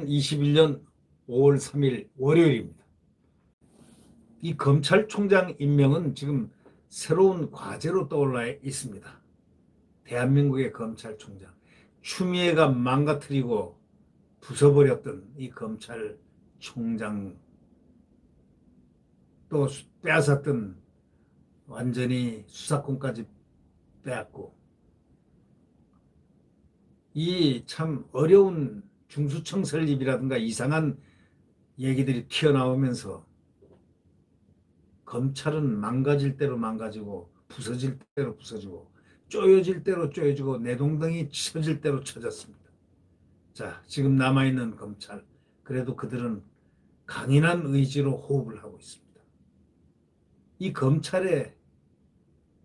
2021년 5월 3일 월요일입니다. 이 검찰총장 임명은 지금 새로운 과제로 떠올라 있습니다. 대한민국의 검찰총장, 추미애가 망가뜨리고 부숴버렸던 이 검찰총장, 또 빼앗았던 완전히 수사권까지 빼앗고, 이 참 어려운 중수청 설립이라든가 이상한 얘기들이 튀어나오면서 검찰은 망가질 대로 망가지고 부서질 대로 부서지고 쪼여질 대로 쪼여지고 내동댕이 쳐질 대로 쳐졌습니다. 자, 지금 남아있는 검찰, 그래도 그들은 강인한 의지로 호흡을 하고 있습니다. 이 검찰의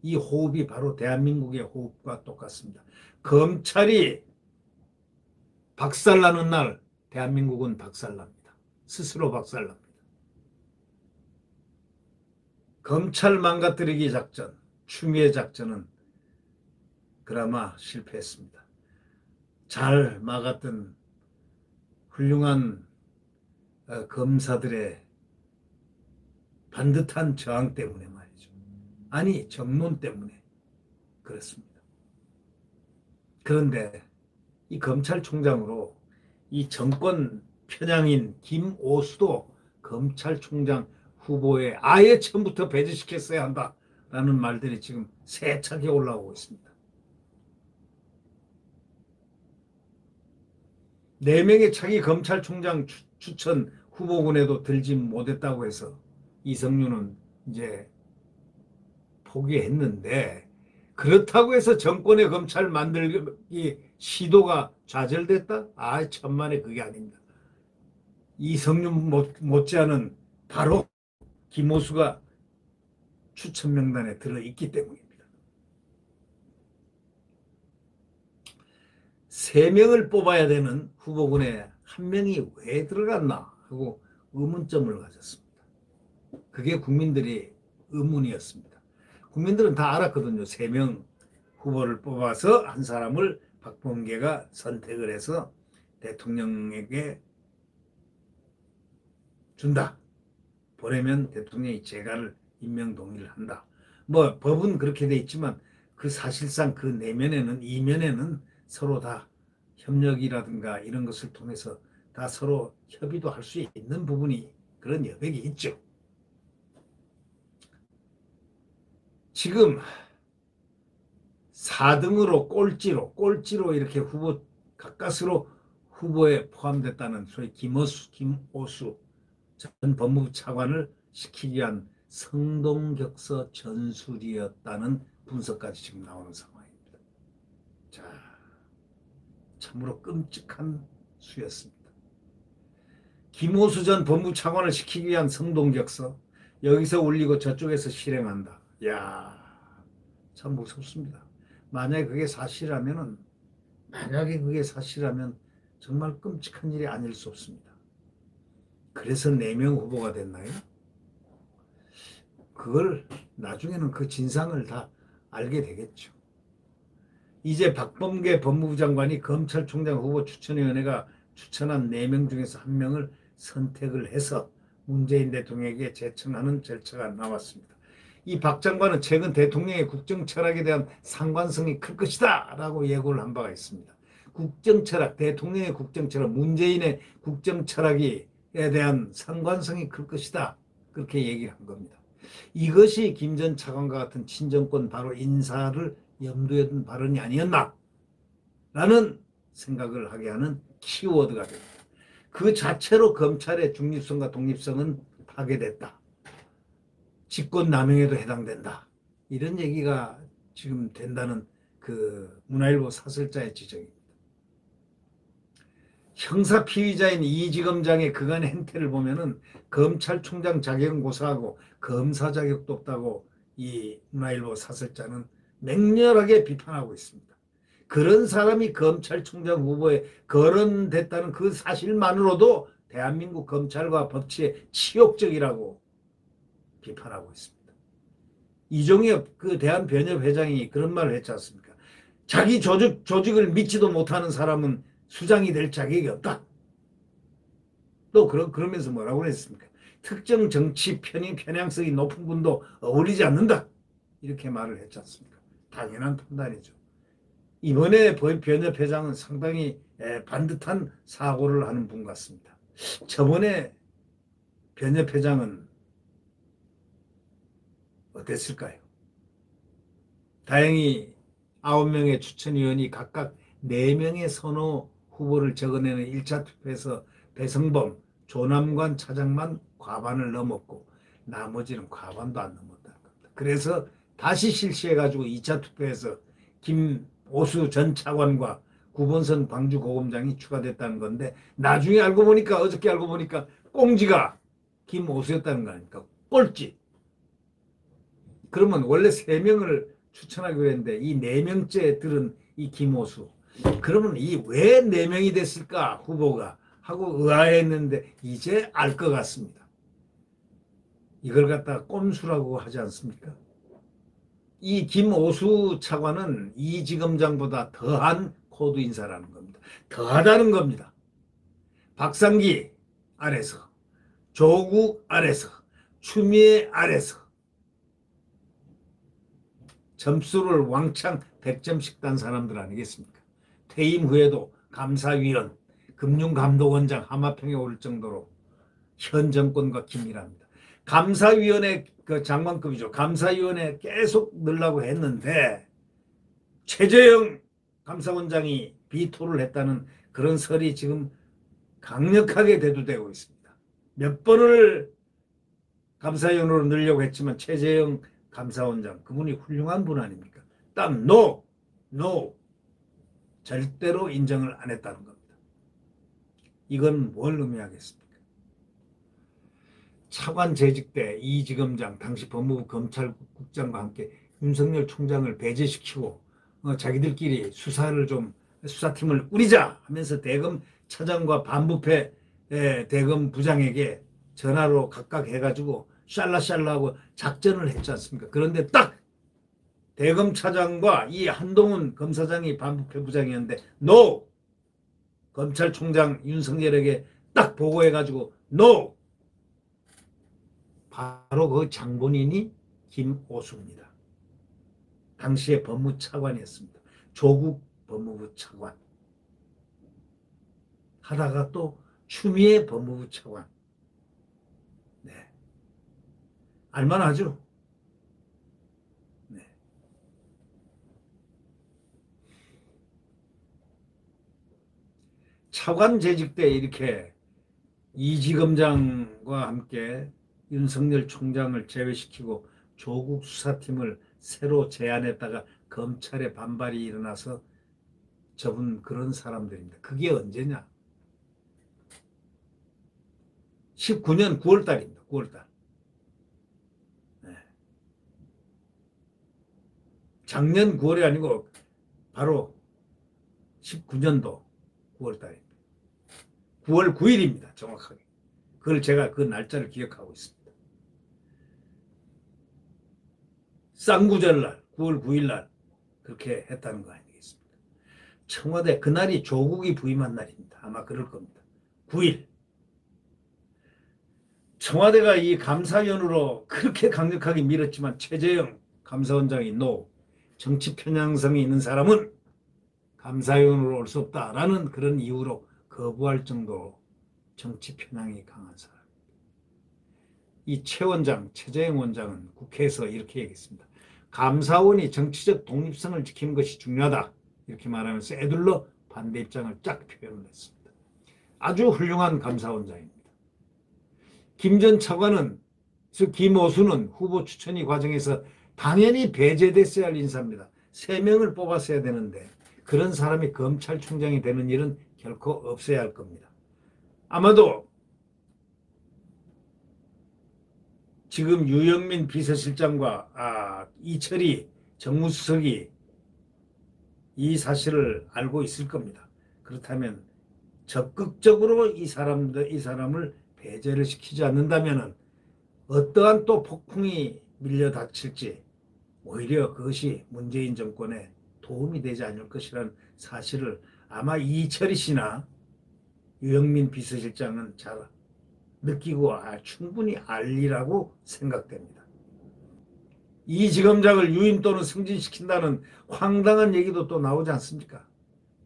이 호흡이 바로 대한민국의 호흡과 똑같습니다. 검찰이 박살나는 날 대한민국은 박살납니다. 스스로 박살납니다. 검찰 망가뜨리기 작전, 추미애 작전은 그나마 실패했습니다. 잘 막았던 훌륭한 검사들의 반듯한 저항 때문에 말이죠. 아니, 정론 때문에 그렇습니다. 그런데 이 검찰총장으로 이 정권 편향인 김오수도 검찰총장 후보에 아예 처음부터 배제시켰어야 한다라는 말들이 지금 세차게 올라오고 있습니다. 4명의 차기 검찰총장 추천 후보군에도 들지 못했다고 해서 이성윤은 이제 포기했는데, 그렇다고 해서 정권의 검찰 만들기 시도가 좌절됐다? 아, 천만에 그게 아닙니다. 이성윤 못지않은 바로 김오수가 추천 명단에 들어있기 때문입니다. 3명을 뽑아야 되는 후보군에 1명이 왜 들어갔나 하고 의문점을 가졌습니다. 그게 국민들이 의문이었습니다. 국민들은 다 알았거든요. 3명 후보를 뽑아서 한 사람을 박범계가 선택을 해서 대통령에게 준다. 보내면 대통령이 재가를 임명 동의를 한다. 뭐 법은 그렇게 돼 있지만 그 사실상 그 내면에는, 이면에는 서로 다 협력이라든가 이런 것을 통해서 다 서로 협의도 할 수 있는 부분이, 그런 여백이 있죠. 지금 4등으로 꼴찌로 이렇게 후보 가까스로 후보에 포함됐다는 소위 김오수 전 법무부 차관을 시키기 위한 성동격서 전술이었다는 분석까지 지금 나오는 상황입니다. 자, 참으로 끔찍한 수였습니다. 김오수 전 법무부 차관을 시키기 위한 성동격서, 여기서 울리고 저쪽에서 실행한다. 야, 참 무섭습니다. 만약에 그게 사실이라면 정말 끔찍한 일이 아닐 수 없습니다. 그래서 4명 후보가 됐나요? 그걸 나중에는 그 진상을 다 알게 되겠죠. 이제 박범계 법무부 장관이 검찰총장 후보 추천위원회가 추천한 4명 중에서 1명을 선택을 해서 문재인 대통령에게 제청하는 절차가 나왔습니다. 이 박 장관은 최근 대통령의 국정 철학에 대한 상관성이 클 것이다 라고 예고를 한 바가 있습니다. 국정 철학, 대통령의 국정 철학, 문재인의 국정 철학에 대한 상관성이 클 것이다, 그렇게 얘기를 한 겁니다. 이것이 김 전 차관과 같은 친정권 바로 인사를 염두에 둔 발언이 아니었나 라는 생각을 하게 하는 키워드가 됩니다. 그 자체로 검찰의 중립성과 독립성은 파괴됐다. 직권남용에도 해당된다. 이런 얘기가 지금 된다는 그 문화일보 사설자의 지적입니다. 형사 피의자인 이지검장의 그간의 행태를 보면은 검찰총장 자격은 고사하고 검사 자격도 없다고 이 문화일보 사설자는 맹렬하게 비판하고 있습니다. 그런 사람이 검찰총장 후보에 거론됐다는 그 사실만으로도 대한민국 검찰과 법치에 치욕적이라고 비판하고 있습니다. 이종엽 그 대한변협 회장이 그런 말을 했지 않습니까? 자기 조직을 믿지도 못하는 사람은 수장이 될 자격이 없다. 또 그러면서 뭐라고 그랬습니까? 특정 정치 편향성이 높은 분도 어울리지 않는다. 이렇게 말을 했지 않습니까? 당연한 판단이죠. 이번에 변협회장은 상당히 반듯한 사고를 하는 분 같습니다. 저번에 변협회장은 어땠을까요? 다행히 9명의 추천위원이 각각 4명의 선호 후보를 적어내는 1차 투표에서 배성범, 조남관 차장만 과반을 넘었고 나머지는 과반도 안 넘었다는 겁니다. 그래서 다시 실시해가지고 2차 투표에서 김오수 전 차관과 구본선 광주고검장이 추가됐다는 건데 나중에 알고 보니까 어저께 알고 보니까 꽁지가 김오수였다는 거 아닙니까? 꼴찌. 그러면 원래 3명을 추천하기로 했는데 이 4명째 들은 이 김오수. 그러면 이 왜 4명이 됐을까 후보가 하고 의아했는데 이제 알 것 같습니다. 이걸 갖다가 꼼수라고 하지 않습니까? 이 김오수 차관은 이 지검장보다 더한 코드 인사라는 겁니다. 더하다는 겁니다. 박상기 아래서, 조국 아래서, 추미애 아래서 점수를 왕창 100점씩 딴 사람들 아니겠습니까? 퇴임 후에도 감사위원, 금융감독원장 하마평에 오를 정도로 현 정권과 긴밀합니다. 감사위원회 그 장관급이죠. 감사위원회 계속 넣으려고 했는데 최재형 감사원장이 비토를 했다는 그런 설이 지금 강력하게 대두되고 있습니다. 몇 번을 감사위원으로 넣으려고 했지만 최재형 감사원장 그분이 훌륭한 분 아닙니까? 딱 NO, NO 절대로 인정을 안 했다는 겁니다. 이건 뭘 의미하겠습니까? 차관 재직 때 이 지검장 당시 법무부 검찰국장과 함께 윤석열 총장을 배제시키고 자기들끼리 수사팀을 꾸리자 하면서 대검 차장과 반부패 대검 부장에게 전화로 각각 해가지고 샬라샬라하고 작전을 했지 않습니까? 그런데 딱 대검 차장과 이 한동훈 검사장이 반부패 부장이었는데 NO! 검찰총장 윤석열에게 딱 보고해가지고 NO! 바로 그 장본인이 김오수입니다. 당시에 법무차관이었습니다. 조국 법무부 차관. 하다가 또 추미애 법무부 차관. 네. 알만하죠? 네. 차관 재직 때 이렇게 이지검장과 함께 윤석열 총장을 제외시키고 조국 수사팀을 새로 제안했다가 검찰에 반발이 일어나서 접은 그런 사람들입니다. 그게 언제냐? 19년 9월 달입니다. 9월 달. 네. 작년 9월이 아니고 바로 19년도 9월 달입니다. 9월 9일입니다. 정확하게. 그걸 제가 그 날짜를 기억하고 있습니다. 쌍구절날 9월 9일날 그렇게 했다는 거 아니겠습니까? 청와대 그날이 조국이 부임한 날입니다. 아마 그럴 겁니다. 9일. 청와대가 이 감사위원으로 그렇게 강력하게 밀었지만 최재형 감사원장이 NO. 정치 편향성이 있는 사람은 감사위원으로 올 수 없다라는 그런 이유로 거부할 정도로 정치 편향이 강한 사람. 이 최 원장, 최재형 원장은 국회에서 이렇게 얘기했습니다. 감사원이 정치적 독립성을 지키는 것이 중요하다. 이렇게 말하면서 애둘러 반대 입장을 쫙 표현을 했습니다. 아주 훌륭한 감사원장입니다. 김 전 차관은, 즉 김오수는 후보 추천위 과정에서 당연히 배제됐어야 할 인사입니다. 3명을 뽑았어야 되는데 그런 사람이 검찰총장이 되는 일은 결코 없어야 할 겁니다. 아마도 지금 유영민 비서실장과 이철희 정무수석이 이 사실을 알고 있을 겁니다. 그렇다면 적극적으로 이 사람을 배제를 시키지 않는다면 어떠한 또 폭풍이 밀려 닥칠지 오히려 그것이 문재인 정권에 도움이 되지 않을 것이라는 사실을 아마 이철희 씨나 유영민 비서실장은 잘 느끼고 충분히 알리라고 생각됩니다. 이 지검장을 유임 또는 승진시킨다는 황당한 얘기도 또 나오지 않습니까?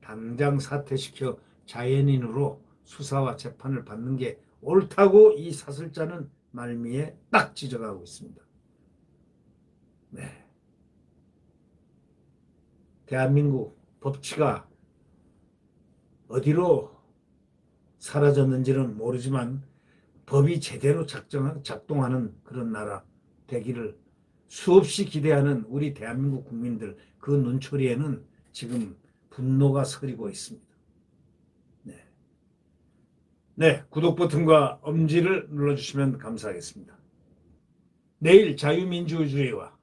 당장 사퇴시켜 자연인으로 수사와 재판을 받는 게 옳다고 이 사설자는 말미에 딱 지적하고 있습니다. 네. 대한민국 법치가 어디로 사라졌는지는 모르지만 법이 제대로 작동하는 그런 나라 되기를 수없이 기대하는 우리 대한민국 국민들, 그 눈초리에는 지금 분노가 서리고 있습니다. 네. 네, 구독 버튼과 엄지를 눌러주시면 감사하겠습니다. 내일 자유민주주의와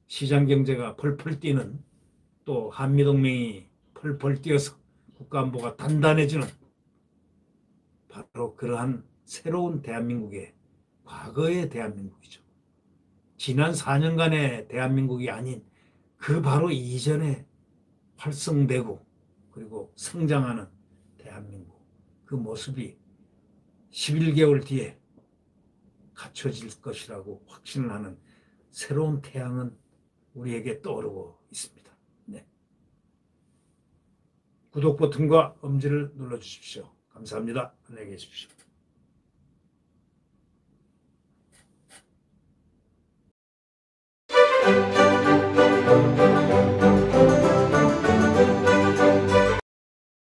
시장경제가 펄펄 뛰는, 또 한미동맹이 펄펄 뛰어서 국가안보가 단단해지는 바로 그러한 새로운 대한민국의, 과거의 대한민국이죠. 지난 4년간의 대한민국이 아닌 그 바로 이전에 활성되고 그리고 성장하는 대한민국, 그 모습이 11개월 뒤에 갖춰질 것이라고 확신을 하는 새로운 태양은 우리에게 떠오르고 있습니다. 네. 구독 버튼과 엄지를 눌러주십시오. 감사합니다. 안녕히 계십시오.